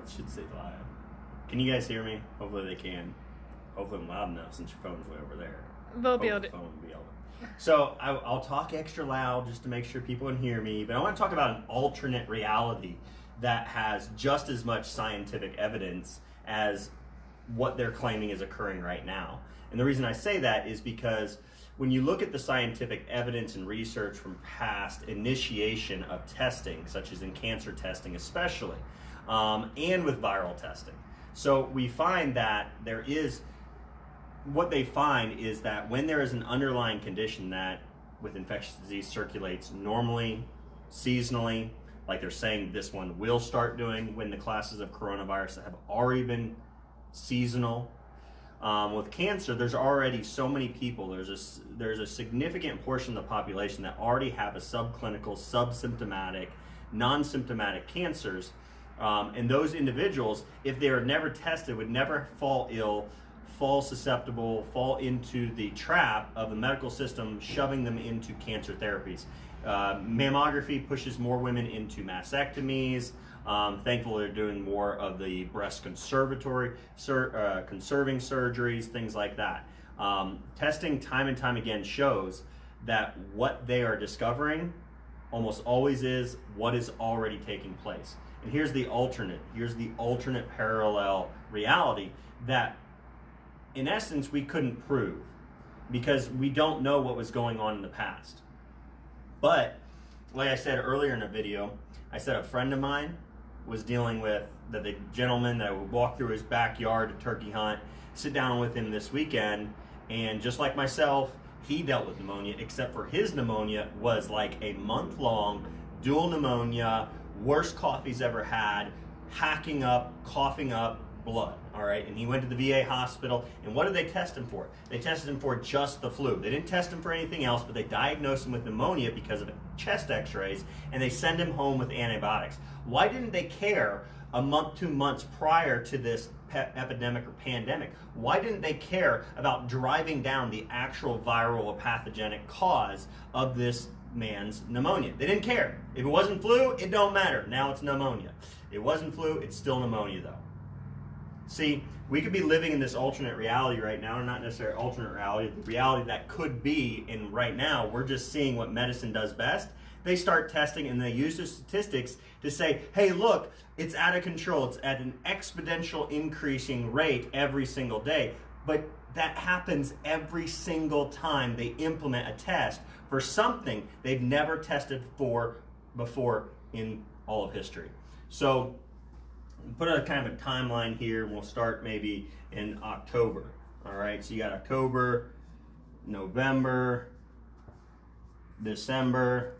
it should say live. Can you guys hear me? Hopefully they can. Hopefully I'm loud enough since your phone's way over there. They'll be able to. So I'll talk extra loud just to make sure people can hear me, but I want to talk about an alternate reality that has just as much scientific evidence as what they're claiming is occurring right now. And the reason I say that is because when you look at the scientific evidence and research from past initiation of testing, such as in cancer testing especially, and with viral testing, so we find that what they find is that when there is an underlying condition that with infectious disease circulates normally, seasonally, like they're saying this one will start doing when the classes of coronavirus have already been seasonal. With cancer, there's already so many people, there's a significant portion of the population that already have a subclinical, subsymptomatic, non-symptomatic cancers. And those individuals, if they are never tested, would never fall ill, fall susceptible, fall into the trap of the medical system shoving them into cancer therapies. Mammography pushes more women into mastectomies. Thankfully, they're doing more of the breast conserving surgeries, things like that. Testing time and time again shows that what they are discovering almost always is what is already taking place. And here's the alternate parallel reality that in essence we couldn't prove because we don't know what was going on in the past. But like I said earlier in the video, I said a friend of mine was dealing with the gentleman that would walk through his backyard to turkey hunt, sit down with him this weekend, and just like myself, he dealt with pneumonia, except for his pneumonia was like a month-long dual pneumonia, worst cough he's ever had, hacking up, coughing up blood, all right? And he went to the VA hospital, and what did they test him for? They tested him for just the flu. They didn't test him for anything else, but they diagnosed him with pneumonia because of chest x-rays, and they send him home with antibiotics. Why didn't they care a month, 2 months prior to this epidemic or pandemic? Why didn't they care about driving down the actual viral or pathogenic cause of this man's pneumonia? They didn't care. If it wasn't flu, it don't matter. Now it's pneumonia. It wasn't flu, it's still pneumonia though. See, we could be living in this alternate reality right now, or not necessarily alternate reality, the reality that could be, and right now we're just seeing what medicine does best. They start testing and they use the statistics to say, hey, look, it's out of control. It's at an exponential increasing rate every single day. But that happens every single time they implement a test for something they've never tested for before in all of history. So put a kind of a timeline here, and we'll start maybe in October. All right, so you got October, November, December,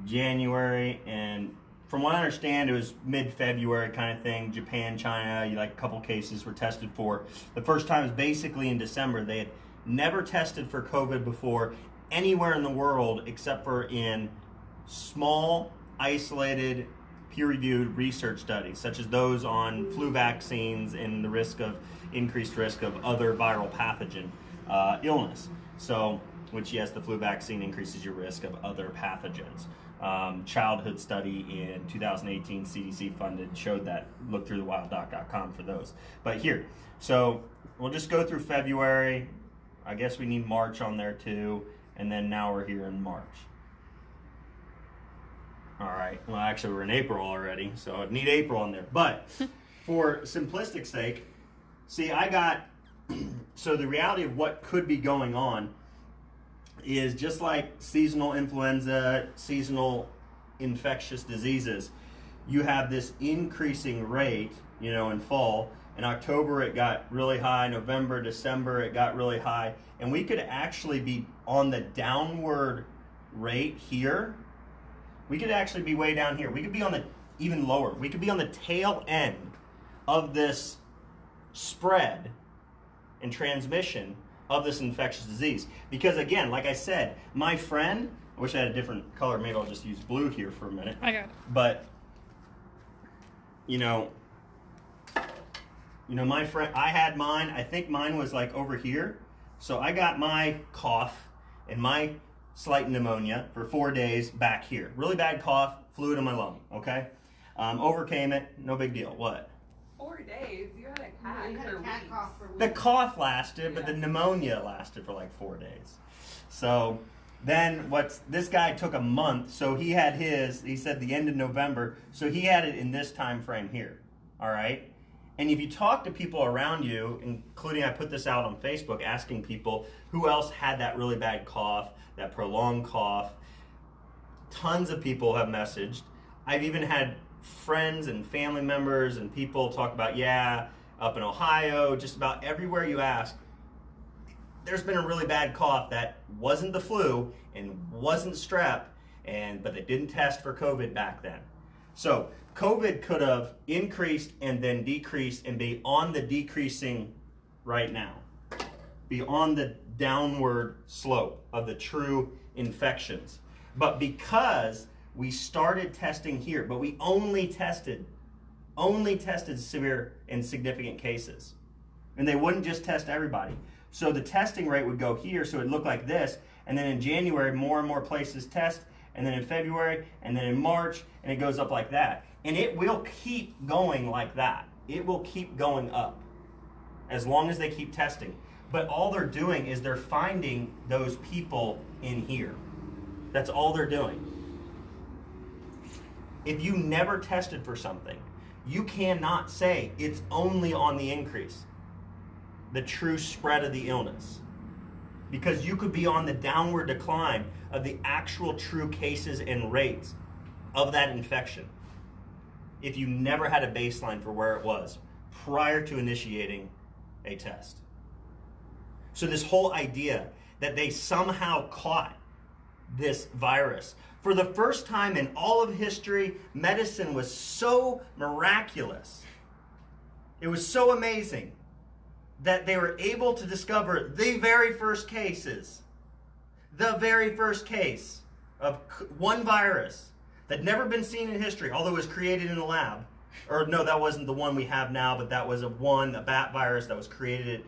January, and from what I understand, it was mid-February kind of thing. Japan, China, like a couple cases were tested for. The first time was basically in December. They had never tested for COVID before anywhere in the world except for in small, isolated, peer-reviewed research studies, such as those on flu vaccines and the increased risk of other viral pathogen illness. So, which yes, the flu vaccine increases your risk of other pathogens. Childhood study in 2018, CDC funded, showed that. Look through the wilddoc.com for those. But here, so we'll just go through February. I guess we need March on there too, and then now we're here in March. All right, well actually we're in April already, so I need April in there. But for simplistic sake, see so the reality of what could be going on is just like seasonal influenza, seasonal infectious diseases, you have this increasing rate, in fall. In October it got really high, November, December it got really high, and we could actually be on the downward rate here. We could actually be way down here. We could be on the even lower. We could be on the tail end of this spread and transmission of this infectious disease. Because again, like I said, my friend, I wish I had a different color. Maybe I'll just use blue here for a minute. I got it. But, my friend, I had mine. I think mine was like over here. So I got my cough and my slight pneumonia for 4 days back here. Really bad cough, fluid in my lung, okay? Overcame it, no big deal. What? 4 days. You had a cat, You had a cat cough for weeks. The cough lasted, but the pneumonia lasted for like 4 days. So then this guy took a month, so he had he said the end of November, so he had it in this time frame here, all right? And if you talk to people around you, including I put this out on Facebook, asking people who else had that really bad cough, that prolonged cough, tons of people have messaged. I've even had friends and family members and people talk about, up in Ohio, just about everywhere you ask, there's been a really bad cough that wasn't the flu and wasn't strep, but they didn't test for COVID back then. So COVID could have increased and then decreased and be on the decreasing right now, be on the downward slope of the true infections. But because we started testing here, but we only tested severe and significant cases. And they wouldn't just test everybody. So the testing rate would go here, so it looked like this. And then in January, more and more places test. And then in February, and then in March, and it goes up like that. And it will keep going like that. It will keep going up as long as they keep testing. But all they're doing is they're finding those people in here. That's all they're doing. If you never tested for something, you cannot say it's only on the increase, the true spread of the illness. Because you could be on the downward decline of the actual true cases and rates of that infection if you never had a baseline for where it was prior to initiating a test. So this whole idea that they somehow caught this virus, for the first time in all of history, medicine was so miraculous. It was so amazing that they were able to discover the very first cases, the very first case of one virus that never been seen in history, although it was created in a lab. Or no, that wasn't the one we have now, but that was a bat virus that was created at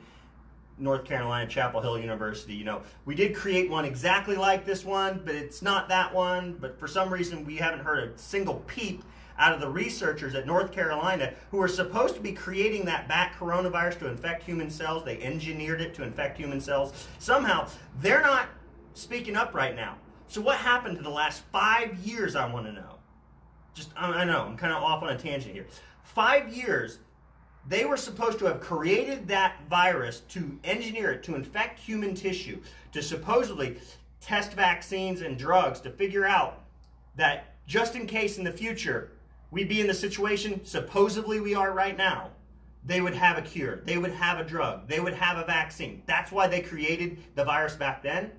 North Carolina, Chapel Hill University. You know, we did create one exactly like this one, but it's not that one. But for some reason, we haven't heard a single peep out of the researchers at North Carolina who were supposed to be creating that bat coronavirus to infect human cells. They engineered it to infect human cells. Somehow, they're not speaking up right now. So what happened to the last 5 years, I want to know. I know, I'm kind of off on a tangent here. 5 years, they were supposed to have created that virus to engineer it to infect human tissue, to supposedly test vaccines and drugs to figure out that just in case in the future we'd be in the situation supposedly we are right now, they would have a cure, they would have a drug, they would have a vaccine. That's why they created the virus back then.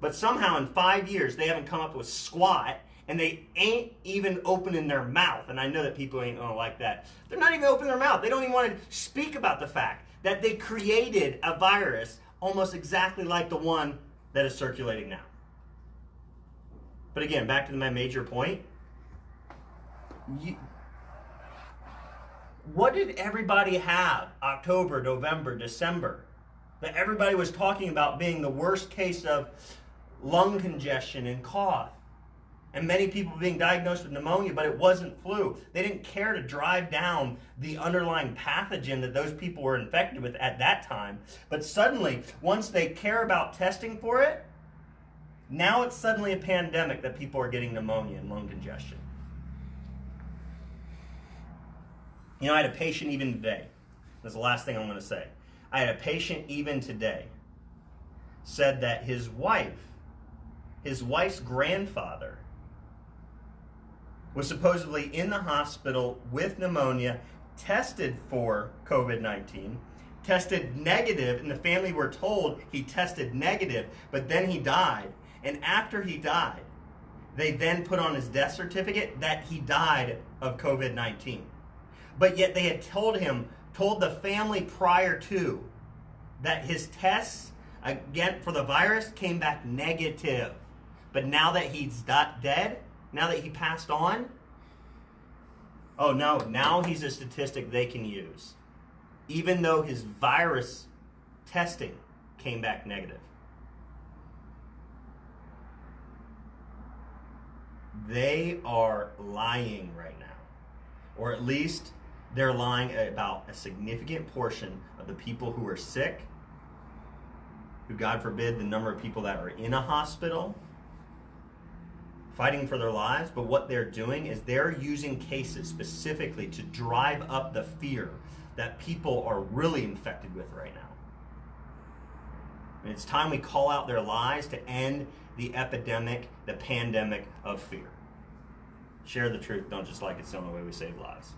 But somehow in 5 years they haven't come up with squat, and they ain't even opening their mouth. And I know that people ain't gonna like that. They're not even opening their mouth. They don't even want to speak about the fact that they created a virus almost exactly like the one that is circulating now. But again, back to my major point. What did everybody have October, November, December? That everybody was talking about being the worst case of lung congestion and cough. And many people being diagnosed with pneumonia, but it wasn't flu. They didn't care to drive down the underlying pathogen that those people were infected with at that time. But suddenly, once they care about testing for it, now it's suddenly a pandemic that people are getting pneumonia and lung congestion. You know, I had a patient even today. That's the last thing I'm going to say. I had a patient even today said that his wife's grandfather was supposedly in the hospital with pneumonia, tested for COVID-19, tested negative, and the family were told he tested negative, but then he died. And after he died, they then put on his death certificate that he died of COVID-19. But yet they had told the family prior to, that his tests, again, for the virus came back negative. But now that he's dead, now that he passed on, oh no, now he's a statistic they can use. Even though his virus testing came back negative. They are lying right now. or at least they're lying about a significant portion of the people who are sick, who, God forbid, the number of people that are in a hospital, fighting for their lives. But what they're doing is they're using cases specifically to drive up the fear that people are really infected with right now. And it's time we call out their lies to end the epidemic, the pandemic of fear. Share the truth. Don't just like it's the only way we save lives.